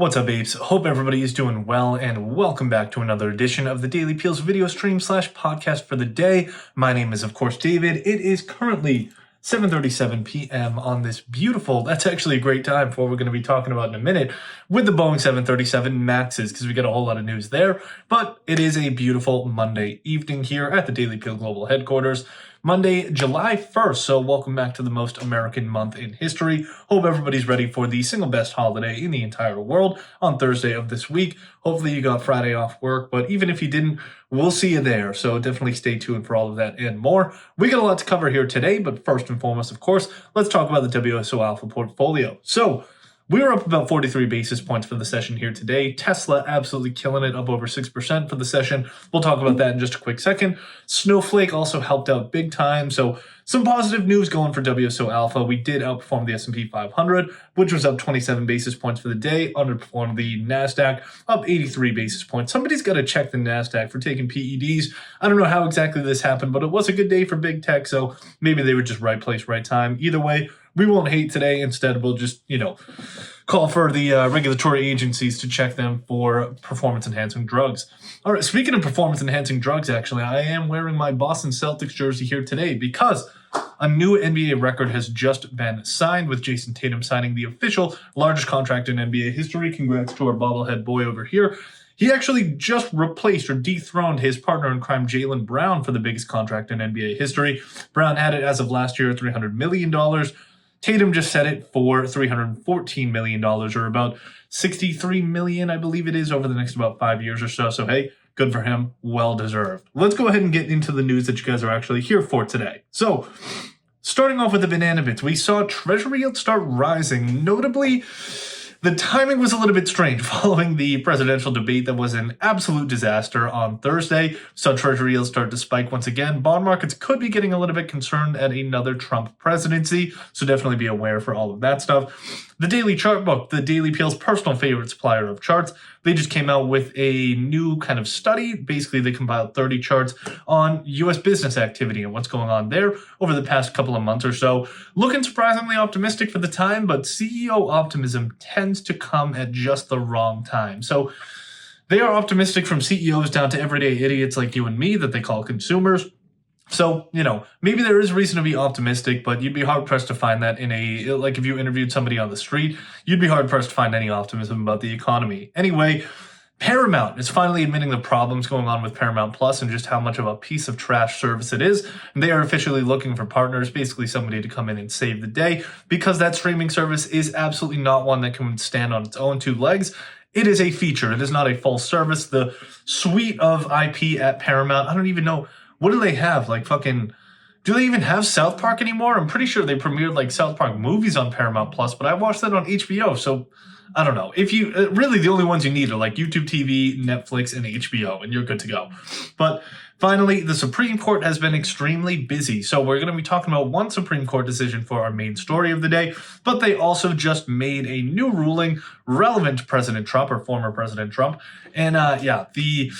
What's up, apes? Hope everybody is doing well, and welcome back to another edition of the Daily Peels video stream / podcast for the day. My name is, of course, David. It is currently 7:37 p.m. on this beautiful, that's actually a great time for what we're going to be talking about in a minute with the Boeing 737 Maxes, because we got a whole lot of news there. But it is a beautiful Monday evening here at the Daily Peel Global Headquarters. Monday, July 1st, so welcome back to the most American month in history. Hope everybody's ready for the single best holiday in the entire world on Thursday of this week. Hopefully you got Friday off work, but even if you didn't, we'll see you there, so definitely stay tuned for all of that and more. We got a lot to cover here today, but first and foremost, of course, let's talk about the WSO Alpha portfolio. So, we were up about 43 basis points for the session here today. Tesla absolutely killing it, up over 6% for the session. We'll talk about that in just a quick second. Snowflake also helped out big time, so some positive news going for WSO Alpha. We did outperform the S&P 500, which was up 27 basis points for the day, underperformed the NASDAQ, up 83 basis points. Somebody's got to check the NASDAQ for taking PEDs. I don't know how exactly this happened, but it was a good day for big tech, so maybe they were just right place, right time. Either way, we won't hate today. Instead, we'll just, call for the regulatory agencies to check them for performance-enhancing drugs. All right, speaking of performance-enhancing drugs, actually, I am wearing my Boston Celtics jersey here today because a new NBA record has just been signed, with Jason Tatum signing the official largest contract in NBA history. Congrats to our bobblehead boy over here. He actually just replaced or dethroned his partner in crime, Jaylen Brown, for the biggest contract in NBA history. Brown had it as of last year, $300 million. Tatum just set it for $314 million, or about $63 million, I believe it is, over the next about 5 years or so. So, hey, good for him. Well deserved. Let's go ahead and get into the news that you guys are actually here for today. So, starting off with the banana bits, we saw Treasury yields start rising. Notably, the timing was a little bit strange following the presidential debate that was an absolute disaster on Thursday. Saw Treasury yields start to spike once again. Bond markets could be getting a little bit concerned at another Trump presidency, so definitely be aware for all of that stuff. The Daily Chart Book, the Daily Peel's personal favorite supplier of charts, they just came out with a new kind of study. Basically, they compiled 30 charts on U.S. business activity and what's going on there over the past couple of months or so. Looking surprisingly optimistic for the time, but CEO optimism tends to come at just the wrong time. So they are optimistic from CEOs down to everyday idiots like you and me that they call consumers. So, maybe there is reason to be optimistic, but you'd be hard-pressed to find that like if you interviewed somebody on the street, you'd be hard-pressed to find any optimism about the economy. Anyway, Paramount is finally admitting the problems going on with Paramount Plus and just how much of a piece of trash service it is. And they are officially looking for partners, basically somebody to come in and save the day, because that streaming service is absolutely not one that can stand on its own two legs. It is a feature. It is not a full service. The suite of IP at Paramount, I don't even know. What do they have? Do they even have South Park anymore? I'm pretty sure they premiered South Park movies on Paramount Plus, but I watched that on HBO, so I don't know. If you really, the only ones you need are YouTube TV, Netflix, and HBO, and you're good to go. But finally, the Supreme Court has been extremely busy, so we're going to be talking about one Supreme Court decision for our main story of the day, but they also just made a new ruling relevant to President Trump, or former President Trump, and the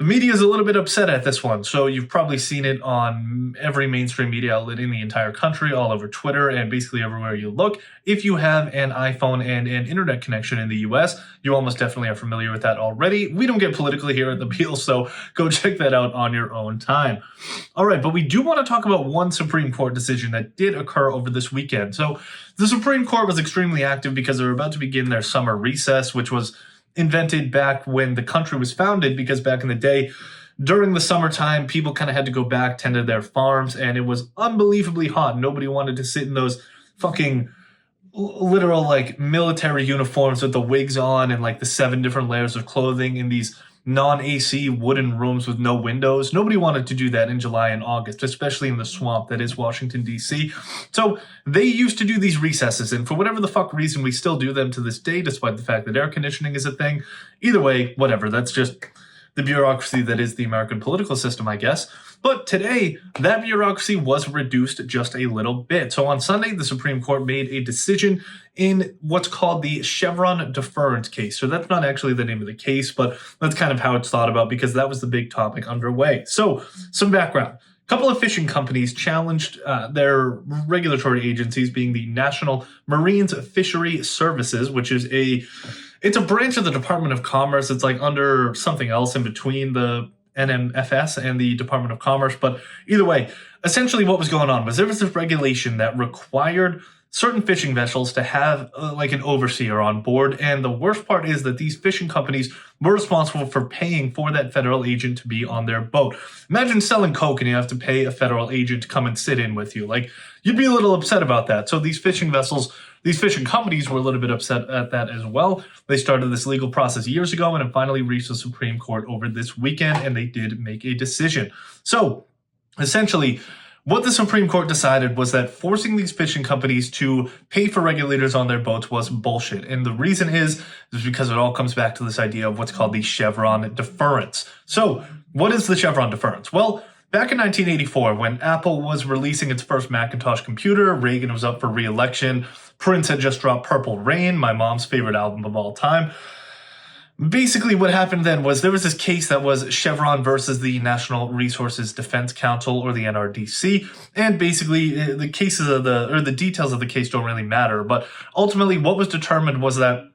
media is a little bit upset at this one, so you've probably seen it on every mainstream media outlet in the entire country, all over Twitter, and basically everywhere you look. If you have an iPhone and an internet connection in the US, you almost definitely are familiar with that already. We don't get political here at the Peel, so go check that out on your own time. All right, but we do want to talk about one Supreme Court decision that did occur over this weekend. So the Supreme Court was extremely active because they were about to begin their summer recess, which was invented back when the country was founded, because back in the day, during the summertime, people kind of had to go back, tend to their farms, and it was unbelievably hot. Nobody wanted to sit in those fucking literal military uniforms with the wigs on and the 7 different layers of clothing in these non-AC wooden rooms with no windows. Nobody wanted to do that in July and August, especially in the swamp that is Washington, D.C. So they used to do these recesses, and for whatever the fuck reason, we still do them to this day, despite the fact that air conditioning is a thing. Either way, whatever, that's just the bureaucracy that is the American political system, I guess. But today, that bureaucracy was reduced just a little bit. So on Sunday, the Supreme Court made a decision in what's called the Chevron deference case. So that's not actually the name of the case, but that's kind of how it's thought about, because that was the big topic underway. So some background. A couple of fishing companies challenged their regulatory agencies, being the National Marine Fishery Services, which is It's a branch of the Department of Commerce. It's like under something else in between the NMFS and the Department of Commerce. But either way, essentially what was going on was there was this regulation that required certain fishing vessels to have like an overseer on board. And the worst part is that these fishing companies were responsible for paying for that federal agent to be on their boat. Imagine selling Coke and you have to pay a federal agent to come and sit in with you. Like, you'd be a little upset about that. So these fishing vessels, these fishing companies were a little bit upset at that as well. They started this legal process years ago and it finally reached the Supreme Court over this weekend, and they did make a decision. So essentially, what the Supreme Court decided was that forcing these fishing companies to pay for regulators on their boats was bullshit. And the reason is because it all comes back to this idea of what's called the Chevron deference. So what is the Chevron deference? Well, back in 1984, when Apple was releasing its first Macintosh computer, Reagan was up for re-election, Prince had just dropped Purple Rain, my mom's favorite album of all time. Basically, what happened then was there was this case that was Chevron versus the National Resources Defense Council, or the NRDC, and basically the cases of the details of the case don't really matter. But ultimately, what was determined was that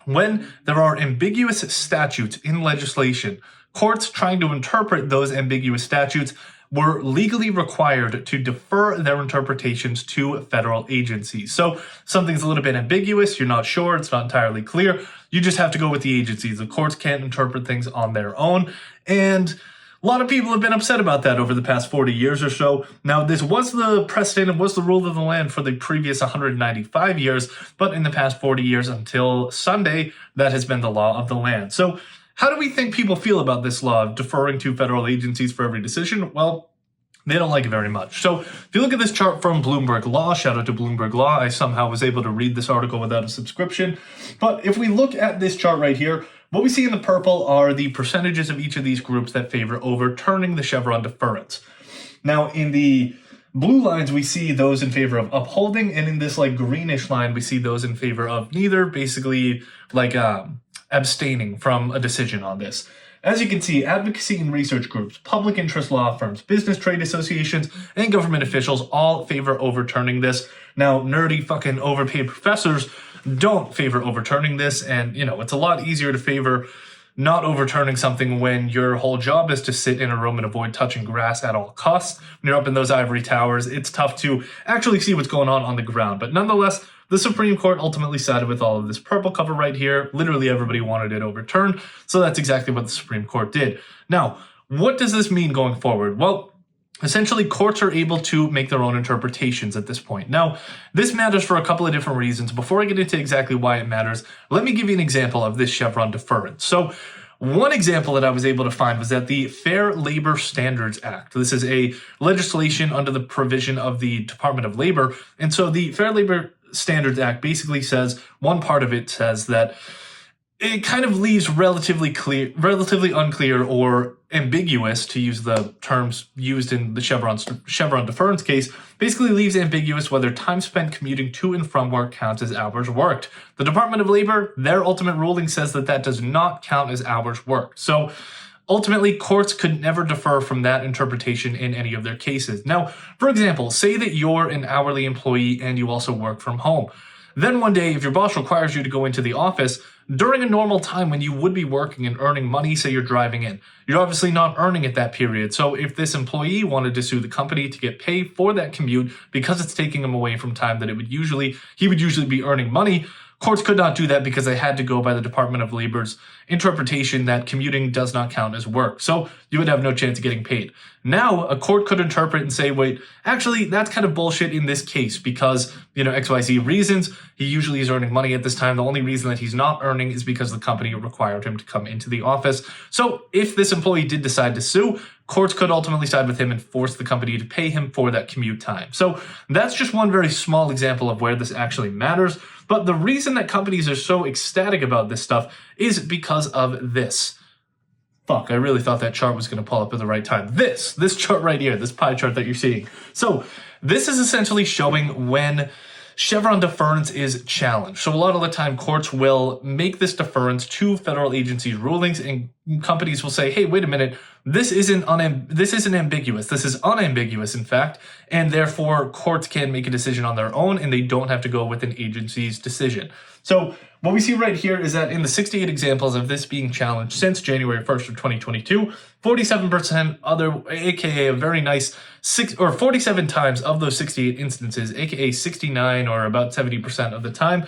when there are ambiguous statutes in legislation, courts trying to interpret those ambiguous statutes were legally required to defer their interpretations to federal agencies. So something's a little bit ambiguous, you're not sure, it's not entirely clear, you just have to go with the agencies. The courts can't interpret things on their own, and a lot of people have been upset about that over the past 40 years or so. Now, this was the precedent, it was the rule of the land for the previous 195 years, but in the past 40 years until Sunday, that has been the law of the land. So how do we think people feel about this law of deferring to federal agencies for every decision? Well, they don't like it very much. So if you look at this chart from Bloomberg Law, shout out to Bloomberg Law, I somehow was able to read this article without a subscription. But if we look at this chart right here, what we see in the purple are the percentages of each of these groups that favor overturning the Chevron deference. Now, in the blue lines, we see those in favor of upholding, and in this like greenish line, we see those in favor of neither, basically like abstaining from a decision on this. As you can see, advocacy and research groups, public interest law firms, business trade associations, and government officials all favor overturning this. Now, nerdy fucking overpaid professors don't favor overturning this, and it's a lot easier to favor not overturning something when your whole job is to sit in a room and avoid touching grass at all costs. When you're up in those ivory towers, it's tough to actually see what's going on the ground. But nonetheless, the Supreme Court ultimately sided with all of this purple cover right here. Literally everybody wanted it overturned, so that's exactly what the Supreme Court did. Now, what does this mean going forward? Well, essentially, courts are able to make their own interpretations at this point. Now, this matters for a couple of different reasons. Before I get into exactly why it matters, let me give you an example of this Chevron deference. So, one example that I was able to find was that the Fair Labor Standards Act. This is a legislation under the provision of the Department of Labor. And so the Fair Labor Standards Act basically says, one part of it says that it kind of leaves relatively unclear or ambiguous, to use the terms used in the Chevron deference case, basically leaves ambiguous whether time spent commuting to and from work counts as hours worked. The Department of Labor, their ultimate ruling says that that does not count as hours worked. So ultimately, courts could never defer from that interpretation in any of their cases. Now, for example, say that you're an hourly employee and you also work from home. Then one day, if your boss requires you to go into the office during a normal time when you would be working and earning money, say you're driving in, you're obviously not earning at that period. So if this employee wanted to sue the company to get paid for that commute because it's taking him away from time that he would usually be earning money, courts could not do that because they had to go by the Department of Labor's interpretation that commuting does not count as work. So you would have no chance of getting paid. Now, a court could interpret and say, wait, actually, that's kind of bullshit in this case because, XYZ reasons. He usually is earning money at this time. The only reason that he's not earning is because the company required him to come into the office. So if this employee did decide to sue, courts could ultimately side with him and force the company to pay him for that commute time. So that's just one very small example of where this actually matters. But the reason that companies are so ecstatic about this stuff is because of this. Fuck, I really thought that chart was going to pull up at the right time. This chart right here, this pie chart that you're seeing. So this is essentially showing when Chevron deference is challenged. So a lot of the time, courts will make this deference to federal agencies' rulings, and companies will say, hey, wait a minute, This isn't ambiguous. This is unambiguous, in fact, and therefore courts can make a decision on their own, and they don't have to go with an agency's decision. So what we see right here is that in the 68 examples of this being challenged since January 1st of 2022, 47% aka a very nice 47 times of those 68 instances, aka 69 or about 70% of the time,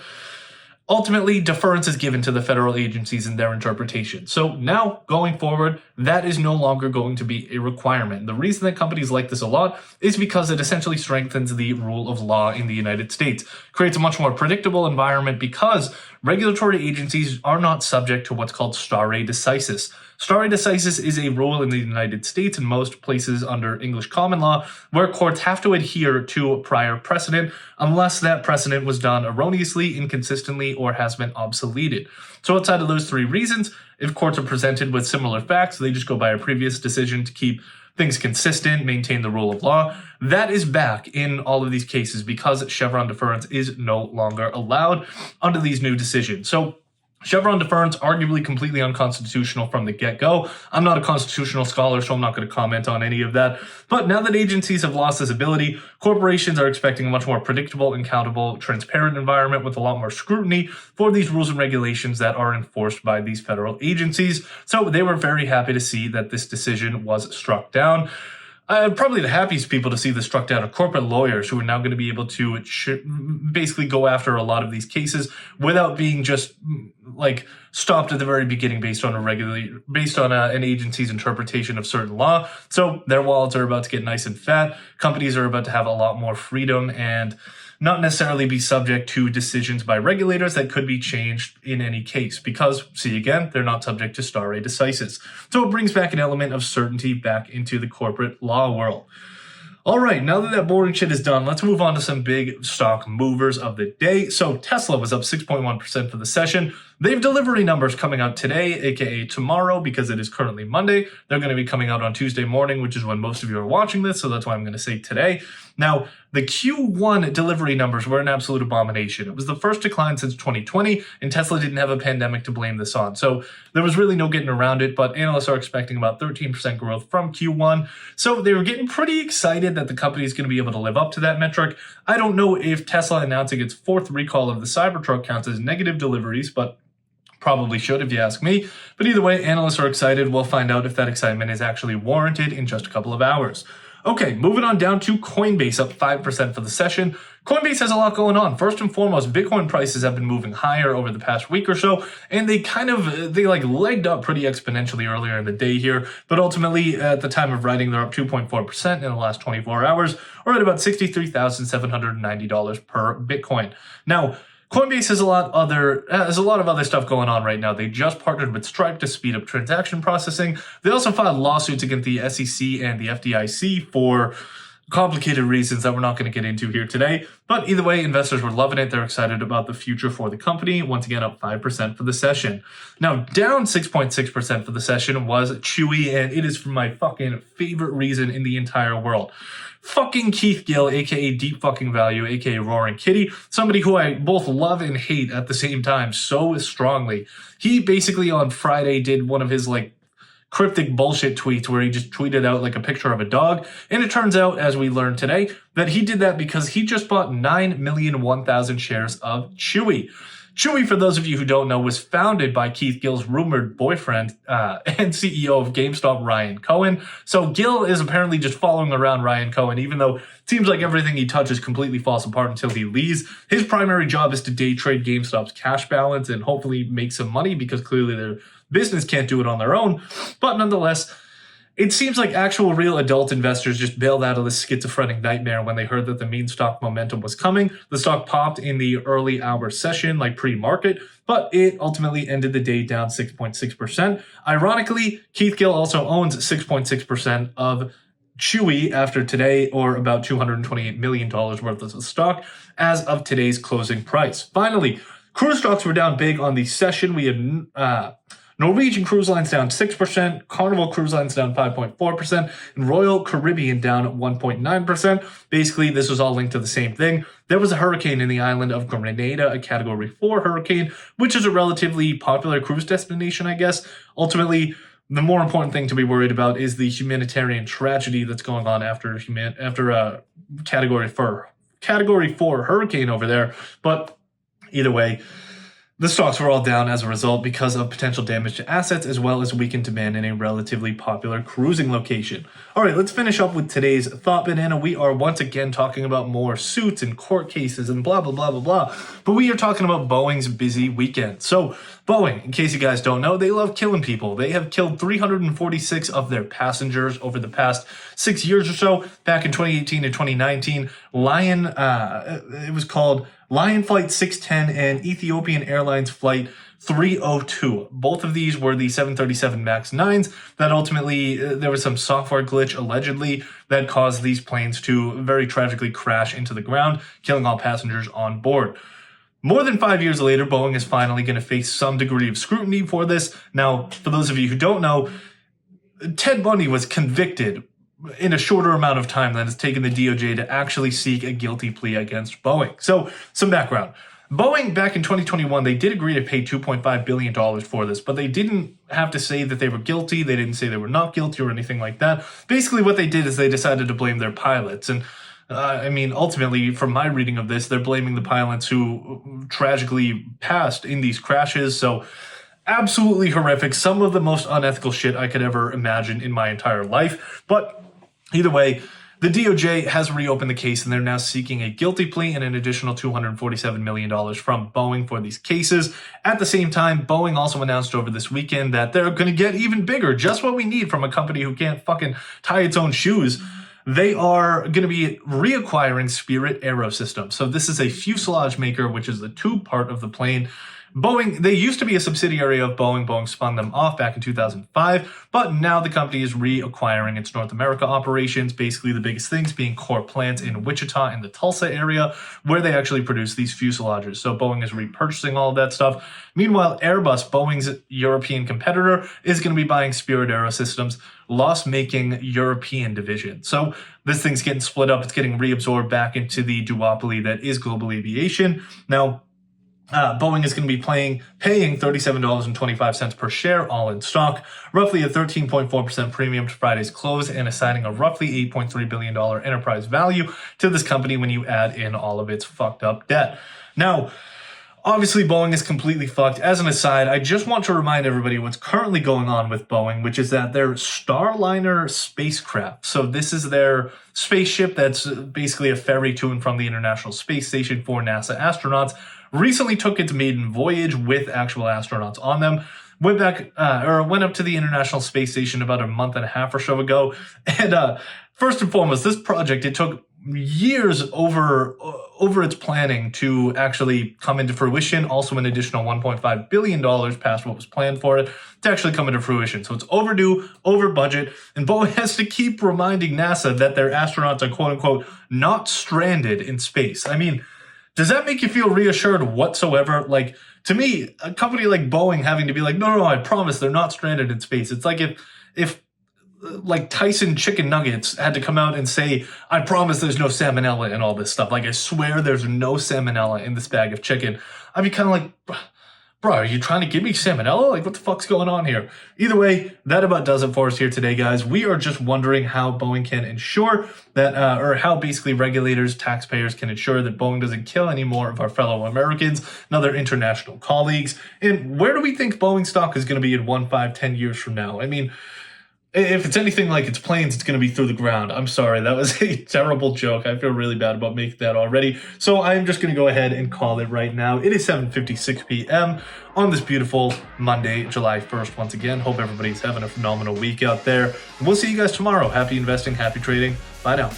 ultimately, deference is given to the federal agencies in their interpretation. So now, going forward, that is no longer going to be a requirement. The reason that companies like this a lot is because it essentially strengthens the rule of law in the United States, creates a much more predictable environment because regulatory agencies are not subject to what's called 𝗪𝗔𝗡𝗗𝗗𝗏. 𝗪𝗔𝗡𝗏 is a rule in the United States and most places under English common law where courts have to adhere to prior precedent unless that precedent was done erroneously, inconsistently, or has been obsoleted. So outside of those three reasons, if courts are presented with similar facts, they just go by a previous decision to keep things consistent, maintain the rule of law. That is back in all of these cases because Chevron deference is no longer allowed under these new decisions. So Chevron deference, arguably completely unconstitutional from the get-go. I'm not a constitutional scholar, so I'm not going to comment on any of that. But now that agencies have lost this ability, corporations are expecting a much more predictable, accountable, transparent environment with a lot more scrutiny for these rules and regulations that are enforced by these federal agencies. So they were very happy to see that this decision was struck down. Probably the happiest people to see this struck down are corporate lawyers who are now going to be able to basically go after a lot of these cases without being just like stopped at the very beginning based on an agency's interpretation of certain law. So their wallets are about to get nice and fat. Companies are about to have a lot more freedom and not necessarily be subject to decisions by regulators that could be changed in any case because, see again, they're not subject to 𝗪𝗔𝗡𝗗𝗏. So it brings back an element of certainty back into the corporate law world. All right, now that boring shit is done, let's move on to some big stock movers of the day. So Tesla was up 6.1% for the session. They have delivery numbers coming out today, aka tomorrow, because it is currently Monday. They're going to be coming out on Tuesday morning, which is when most of you are watching this, so that's why I'm going to say today. Now, the Q1 delivery numbers were an absolute abomination. It was the first decline since 2020, and Tesla didn't have a pandemic to blame this on. So there was really no getting around it, but analysts are expecting about 13% growth from Q1. So they were getting pretty excited that the company is going to be able to live up to that metric. I don't know if Tesla announcing its fourth recall of the Cybertruck counts as negative deliveries, but probably should if you ask me. But either way, analysts are excited. We'll find out if that excitement is actually warranted in just a couple of hours. Okay, moving on down to Coinbase, up 5% for the session. Coinbase has a lot going on. First and foremost, Bitcoin prices have been moving higher over the past week or so, and they legged up pretty exponentially earlier in the day here. But ultimately, at the time of writing, they're up 2.4% in the last 24 hours, or at about $63,790 per Bitcoin. Now, Coinbase has a lot of other stuff going on right now. They just partnered with Stripe to speed up transaction processing. They also filed lawsuits against the SEC and the FDIC for complicated reasons that we're not going to get into here today. But either way, investors were loving it. They're excited about the future for the company. Once again, up 5% for the session. Now, down 6.6% for the session was Chewy, and it is for my fucking favorite reason in the entire world. Fucking Keith Gill, aka 𝗪𝗡𝗪𝗀, aka Roaring Kitty, somebody who I both love and hate at the same time so strongly. He basically on Friday did one of his cryptic bullshit tweets where he just tweeted out a picture of a dog. And it turns out, as we learned today, that he did that because he just bought 9,001,000 shares of Chewy. Chewy, for those of you who don't know, was founded by Keith Gill's rumored boyfriend and CEO of GameStop, Ryan Cohen. So Gill is apparently just following around Ryan Cohen, even though it seems like everything he touches completely falls apart until he leaves. His primary job is to day trade GameStop's cash balance and hopefully make some money because clearly their business can't do it on their own. But nonetheless, it seems like actual real adult investors just bailed out of this schizophrenic nightmare when they heard that the meme stock momentum was coming. The stock popped in the early hour session, pre-market, but it ultimately ended the day down 6.6%. Ironically, Keith Gill also owns 6.6% of Chewy after today, or about $228 million worth of stock as of today's closing price. Finally, cruise stocks were down big on the session. We had Norwegian Cruise Lines down 6%, Carnival Cruise Lines down 5.4%, and Royal Caribbean down 1.9%. Basically, this was all linked to the same thing. There was a hurricane in the island of Grenada, a Category 4 hurricane, which is a relatively popular cruise destination, I guess. Ultimately, the more important thing to be worried about is the humanitarian tragedy that's going on after Category 4 hurricane over there. But either way, the stocks were all down as a result because of potential damage to assets as well as weakened demand in a relatively popular cruising location. All right, let's finish up with today's Thought Banana. We are once again talking about more suits and court cases and blah, blah, blah, blah, blah. But we are talking about Boeing's busy weekend. So Boeing, in case you guys don't know, they love killing people. They have killed 346 of their passengers over the past 6 years or so. Back in 2018 and 2019, it was called Lion Flight 610 and Ethiopian Airlines Flight 302. Both of these were the 737 MAX 9s that ultimately, there was some software glitch allegedly that caused these planes to very tragically crash into the ground, killing all passengers on board. More than 5 years later, Boeing is finally going to face some degree of scrutiny for this. Now, for those of you who don't know, Ted Bundy was convicted in a shorter amount of time than it's taken the DOJ to actually seek a guilty plea against Boeing. So, some background. Boeing, back in 2021, they did agree to pay $2.5 billion for this, but they didn't have to say that they were guilty. They didn't say they were not guilty or anything like that. Basically, what they did is they decided to blame their pilots. And ultimately, from my reading of this, they're blaming the pilots who tragically passed in these crashes. So, absolutely horrific. Some of the most unethical shit I could ever imagine in my entire life. But either way, the DOJ has reopened the case and they're now seeking a guilty plea and an additional $247 million from Boeing for these cases. At the same time, Boeing also announced over this weekend that they're going to get even bigger, just what we need from a company who can't fucking tie its own shoes. They are going to be reacquiring Spirit AeroSystems. So this is a fuselage maker, which is the tube part of the plane. Boeing, they used to be a subsidiary of Boeing. Boeing spun them off back in 2005, but now the company is reacquiring its North America operations, basically the biggest things being core plants in Wichita and the Tulsa area, where they actually produce these fuselages. So Boeing is repurchasing all of that stuff. Meanwhile, Airbus, Boeing's European competitor, is going to be buying Spirit AeroSystems' loss-making European division. So this thing's getting split up. It's getting reabsorbed back into the duopoly that is global aviation. Now, Boeing is going to be paying $37.25 per share, all in stock, roughly a 13.4% premium to Friday's close, and assigning a roughly $8.3 billion enterprise value to this company when you add in all of its fucked up debt. Now, obviously, Boeing is completely fucked. As an aside, I just want to remind everybody what's currently going on with Boeing, which is that their Starliner spacecraft, so this is their spaceship that's basically a ferry to and from the International Space Station for NASA astronauts, recently took its maiden voyage with actual astronauts on them. Went up to the International Space Station about a month and a half or so ago. And first and foremost, this project, it took years over its planning to actually come into fruition. Also, an additional $1.5 billion past what was planned for it to actually come into fruition. So it's overdue, over budget, and Boeing has to keep reminding NASA that their astronauts are quote unquote not stranded in space. I mean, does that make you feel reassured whatsoever? Like, to me, a company like Boeing having to be like, no, I promise they're not stranded in space. It's like if like Tyson chicken nuggets had to come out and say, I promise there's no salmonella and all this stuff. Like, I swear there's no salmonella in this bag of chicken. I'd be kind of like, bro, are you trying to give me salmonella? Like, what the fuck's going on here? Either way, that about does it for us here today, guys. We are just wondering how Boeing can ensure that, or how basically regulators, taxpayers can ensure that Boeing doesn't kill any more of our fellow Americans and other international colleagues. And where do we think Boeing stock is going to be in 1, 5, 10 years from now? I mean, if it's anything like its planes, it's going to be through the ground. I'm sorry, that was a terrible joke. I feel really bad about making that already. So I'm just going to go ahead and call it right now. It is 7:56 p.m. on this beautiful Monday, July 1st. Once again, hope everybody's having a phenomenal week out there. And we'll see you guys tomorrow. Happy investing, happy trading. Bye now.